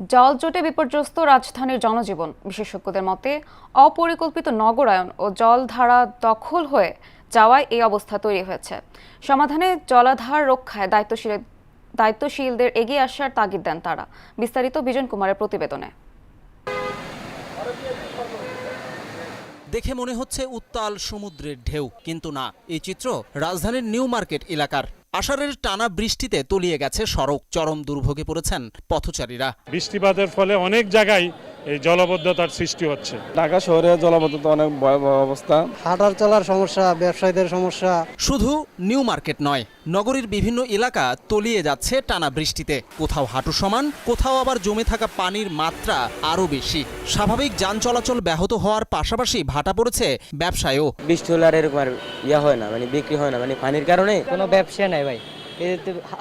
জলজটে বিপর্যস্ত রাজধানীর জনজীবন। বিশেষজ্ঞদের মতে অপরিকল্পিত নগরায়ন ও জলধারা দখল হয়ে যাওয়ায় এই অবস্থা তৈরি হয়েছে। সমাধানে জলাধার রক্ষায় দায়িত্বশীলদের এগিয়ে আসার তাগিদ দেন তারা। বিস্তারিত বিজন কুমারের প্রতিবেদনে। দেখে মনে হচ্ছে উত্তাল সমুদ্রের ঢেউ, কিন্তু না, এই চিত্র রাজধানীর নিউ মার্কেট এলাকার। আষাঢ়ের টানা বৃষ্টিতে তলিয়ে গেছে সড়ক, চরম দুর্ভোগে পড়েছেন পথচারীরা। বৃষ্টিপাতের ফলে অনেক জায়গায় এই জলাবদ্ধতার সৃষ্টি হচ্ছে। ঢাকা শহরে জলাবদ্ধতা অনেক ভয়াবহ অবস্থা, হাঁটার চলার সমস্যা, ব্যবসায়ীদের সমস্যা। শুধু নিউ মার্কেট নয়, নগরীর বিভিন্ন এলাকা তলিয়ে যাচ্ছে টানা বৃষ্টিতে। কোথাও হাঁটু সমান, কোথাও আবার জমে থাকা পানির মাত্রা আরো বেশি। স্বাভাবিক যান চলাচল ব্যাহত হওয়ার পাশাপাশি ভাটা পড়েছে ব্যবসায়ও। বৃষ্টি হলে আর এরকম আর হয় না, মানে বিক্রি হয় না, মানে পানির কারণে। কোনো ব্যবসা নাই ভাই,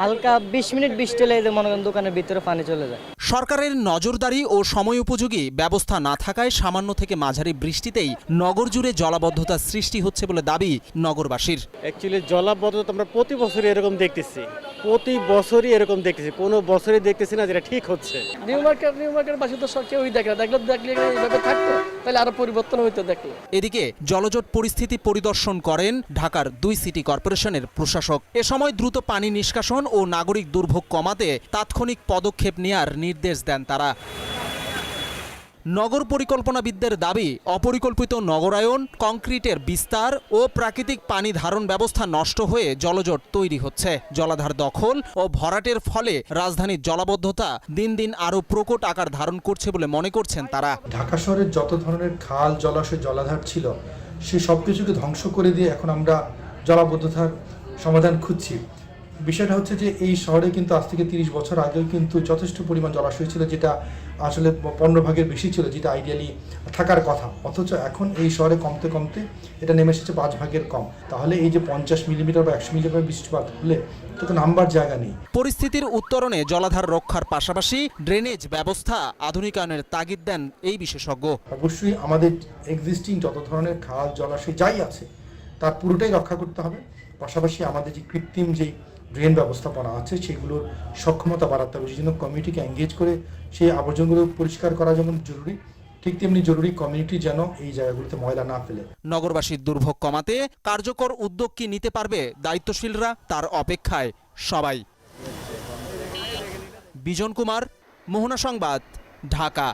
হালকা 20 মিনিট বৃষ্টি হলে মনে করেন দোকানের ভিতরে পানি চলে যায়। সরকারের নজরদারি ও সময় উপযোগী ব্যবস্থা না থাকায় সামান্য থেকে মাঝারি বৃষ্টিতেই নগর জুড়ে জলাবদ্ধতার সৃষ্টি হচ্ছে বলে দাবি নগরবাসীর। অ্যাকচুয়ালি জলাবদ্ধতা আমরা প্রতি বছরই এরকম দেখতেছি, কোনো বছরই দেখতেছি না যেটা ঠিক হচ্ছে। নিউ মার্কেট বাসী তো কেউই দেখলে এইভাবে থাকতো, তাহলে আরো পরিবর্তন হইতো দেখলে। এদিকে জলজট পরিস্থিতি পরিদর্শন করেন ঢাকার 2 সিটি কর্পোরেশনের প্রশাসক। এ সময় দ্রুত পানি নিষ্কাশন ও নাগরিক দুর্ভোগ কমাতে তাৎক্ষণিক পদক্ষেপ নেয়ার নির্দেশ দেন তারা। নগর পরিকল্পনাবিদদের দাবি, অপরিকল্পিত নগরায়ন, কংক্রিটের বিস্তার ও প্রাকৃতিক পানি ধারণ ব্যবস্থা নষ্ট হয়ে জলজট তৈরি হচ্ছে। জলাধার দখল ও ভরাটের ফলে রাজধানীর জলাবদ্ধতা দিন দিন আরও প্রকট আকার ধারণ করছে বলে মনে করছেন তারা। ঢাকা শহরের যত ধরনের খাল, জলাশয়, জলাধার ছিল, সে সব কিছুকে ধ্বংস করে দিয়ে এখন আমরা জলাবদ্ধতার সমাধান খুঁজছি। বিষয়টা হচ্ছে যে এই শহরে কিন্তু আজ থেকে 30 বছর আগেও কিন্তু যথেষ্ট পরিমাণ জলাশয় ছিল, যেটা আসলে 15 ভাগের বেশি ছিল, যেটা আইডিয়ালি থাকার কথা। অথচ এখন এই শহরে কমতে কমতে এটা নেমে এসেছে 5 ভাগের কম। তাহলে এই যে 50 মিলিমিটার বা 100 মিলিমিটার বৃষ্টিপাত হলে এটা তো নামবার জায়গা নেই। পরিস্থিতির উত্তরণে জলাধার রক্ষার পাশাপাশি ড্রেনেজ ব্যবস্থা আধুনিকায়নের তাগিদ দেন এই বিশেষজ্ঞ। অবশ্যই আমাদের এক্সিস্টিং যত ধরনের খাল, জলাশয় যাই আছে তার পুরোটাই রক্ষা করতে হবে। পাশাপাশি আমাদের যে কৃত্রিম যেই ড্রেন ব্যবস্থাপনা আছে সেগুলোর সক্ষমতা বাড়াতে হবে। সেই জন্য কমিউনিটিকে এঙ্গেজ করে সেই আবর্জনাগুলো পরিষ্কার করা যেমন জরুরি, ঠিক তেমনি জরুরি কমিউনিটি যেন এই জায়গাগুলোতে ময়লা না ফেলে। নগরবাসীর দুর্ভোগ কমাতে কার্যকর উদ্যোগ কি নিতে পারবে দায়িত্বশীলরা, তার অপেক্ষায় সবাই। বিজন কুমার, মোহনা সংবাদ, ঢাকা।